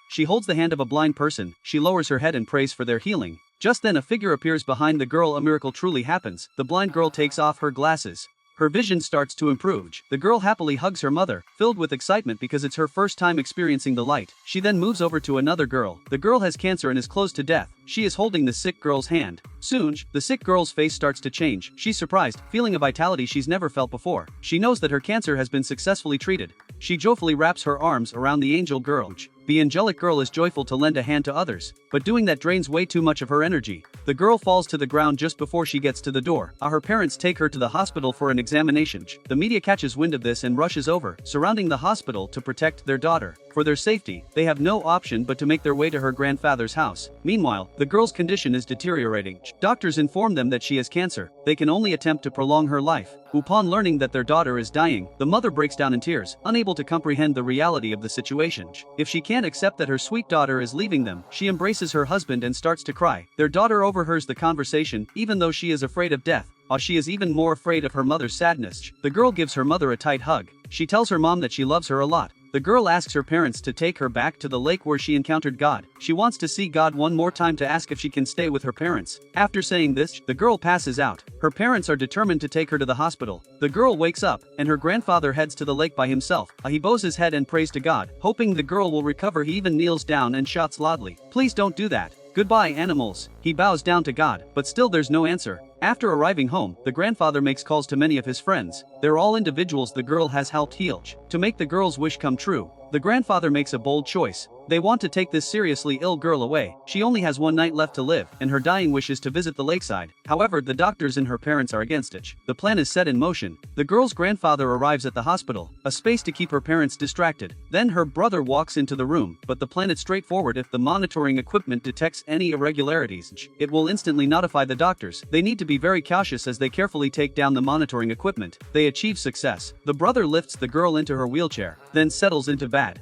She holds the hand of a blind person, she lowers her head and prays for their healing. Just then a figure appears behind the girl. A miracle truly happens. The blind girl takes off her glasses. Her vision starts to improve. The girl happily hugs her mother, filled with excitement because it's her first time experiencing the light. She then moves over to another girl. The girl has cancer and is close to death. She is holding the sick girl's hand. Soon, the sick girl's face starts to change. She's surprised, feeling a vitality she's never felt before. She knows that her cancer has been successfully treated. She joyfully wraps her arms around the angel girl. The angelic girl is joyful to lend a hand to others, but doing that drains way too much of her energy. The girl falls to the ground just before she gets to the door. Her parents take her to the hospital for an examination. The media catches wind of this and rushes over, surrounding the hospital to protect their daughter. For their safety, they have no option but to make their way to her grandfather's house. Meanwhile, the girl's condition is deteriorating. Doctors inform them that she has cancer. They can only attempt to prolong her life. Upon learning that their daughter is dying, the mother breaks down in tears, unable to comprehend the reality of the situation. If she can't accept that her sweet daughter is leaving them, she embraces her husband and starts to cry. Their daughter overhears the conversation, even though she is afraid of death. She is even more afraid of her mother's sadness. The girl gives her mother a tight hug. She tells her mom that she loves her a lot. The girl asks her parents to take her back to the lake where she encountered God. She wants to see God one more time to ask if she can stay with her parents. After saying this, the girl passes out. Her parents are determined to take her to the hospital. The girl wakes up, and her grandfather heads to the lake by himself. He bows his head and prays to God, hoping the girl will recover. He even kneels down and shouts loudly, "Please don't do that. Goodbye, animals." He bows down to God, but still there's no answer. After arriving home, the grandfather makes calls to many of his friends. They're all individuals the girl has helped heal. To make the girl's wish come true, the grandfather makes a bold choice. They want to take this seriously ill girl away. She only has one night left to live, and her dying wish is to visit the lakeside. However, the doctors and her parents are against it. The plan is set in motion. The girl's grandfather arrives at the hospital, a space to keep her parents distracted. Then her brother walks into the room, but the plan is straightforward. If the monitoring equipment detects any irregularities, it will instantly notify the doctors. They need to be very cautious as they carefully take down the monitoring equipment. They achieve success. The brother lifts the girl into her wheelchair, then settles into bed.